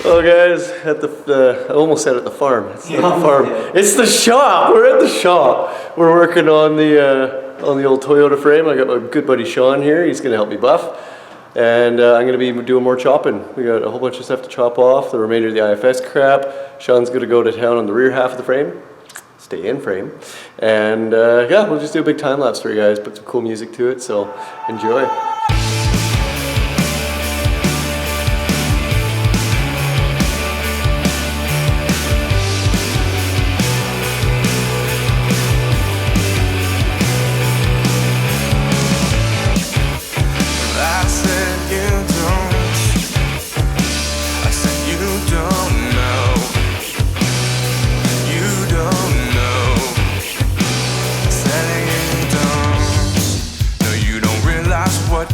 Oh guys, at the I almost said at the farm. It's not the farm. It's the shop. We're at the shop. We're working on the old Toyota frame. I got my good buddy Shaun here. He's gonna help me buff, and I'm gonna be doing more chopping. We got a whole bunch of stuff to chop off. The remainder of the IFS crap. Shaun's gonna go to town on the rear half of the frame. Stay in frame, and yeah, we'll just do a big time lapse for you guys. Put some cool music to it. So enjoy. What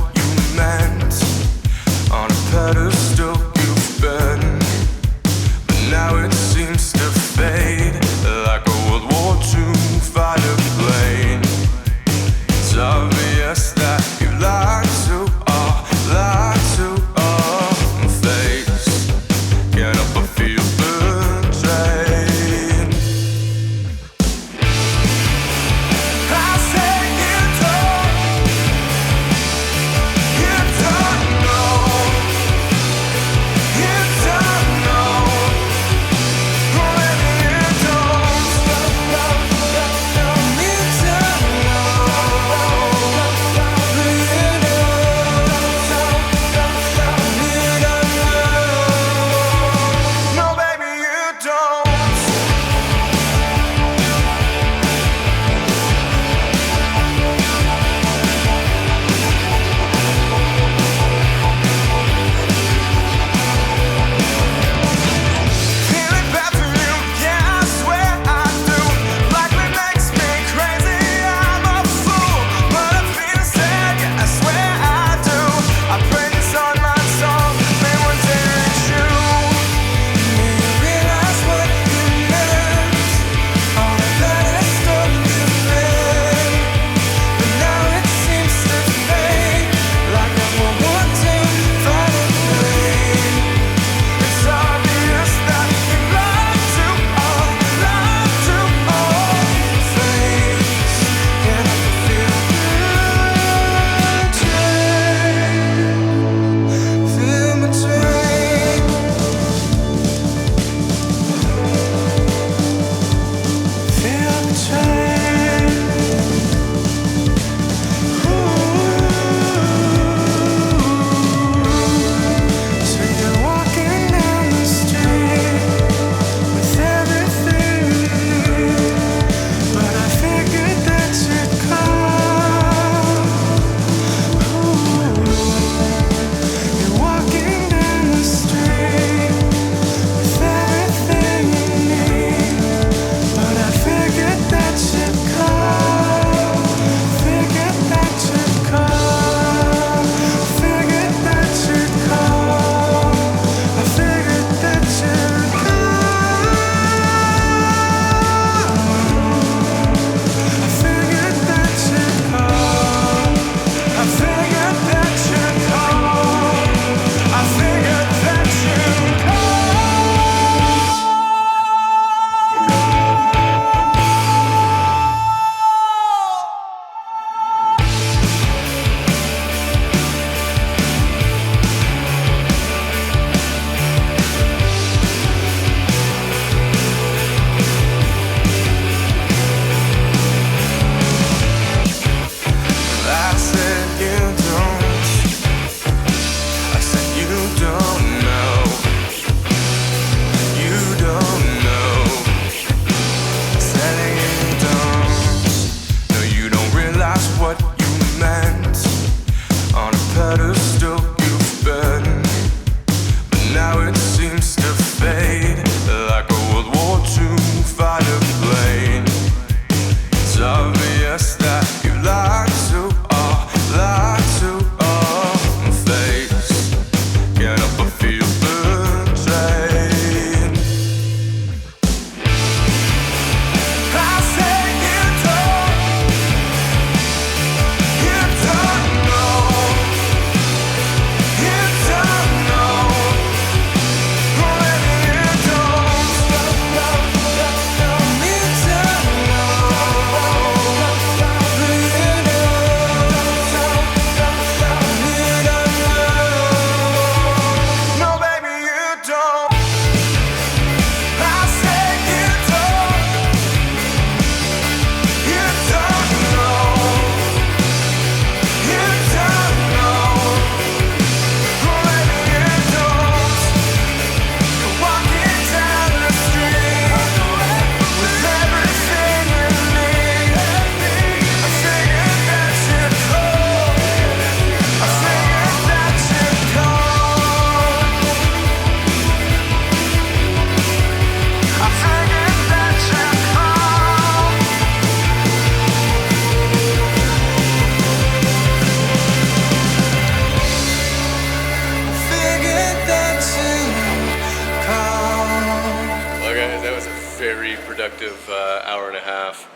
productive hour and a half.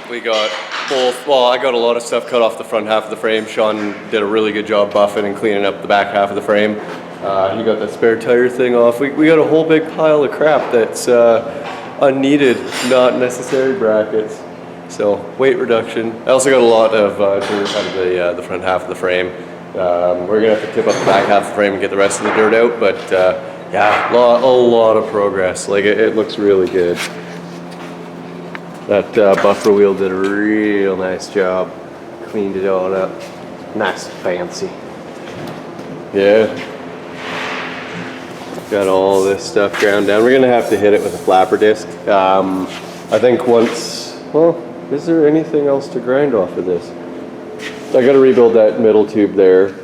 We got both, well, I got a lot of stuff cut off the front half of the frame. Shaun did a really good job buffing and cleaning up the back half of the frame. He got that spare tire thing off. We got a whole big pile of crap that's unneeded, not necessary brackets. So weight reduction. I also got a lot of dirt out of the front half of the frame. We're gonna have to tip up the back half of the frame and get the rest of the dirt out, but yeah, a lot of progress. Like it looks really good. That buffer wheel did a real nice job. Cleaned it all up. Nice, fancy. Yeah. Got all this stuff ground down. We're gonna have to hit it with a flapper disc. I think once, well, is there anything else to grind off of this? I gotta rebuild that middle tube there.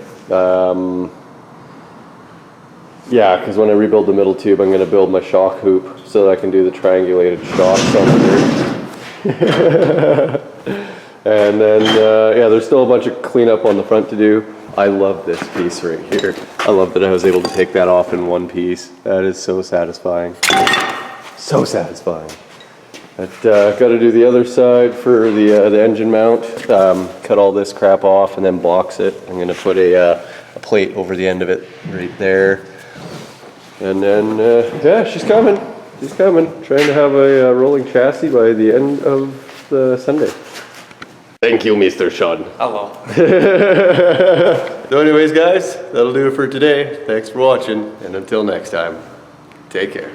Yeah, because when I rebuild the middle tube, I'm gonna build my shock hoop so that I can do the triangulated shocks on the dirt. And then, yeah, there's still a bunch of cleanup on the front to do. I love this piece right here. I love that I was able to take that off in one piece. That is so satisfying. So satisfying. But got to do the other side for the engine mount. Cut all this crap off and then box it. I'm going to put a plate over the end of it right there. And then, yeah, she's coming. She's coming. Trying to have a rolling chassis by the end of the Sunday. Thank you, Mr. Shaun. Hello. So anyways, guys, that'll do it for today. Thanks for watching, and until next time, take care.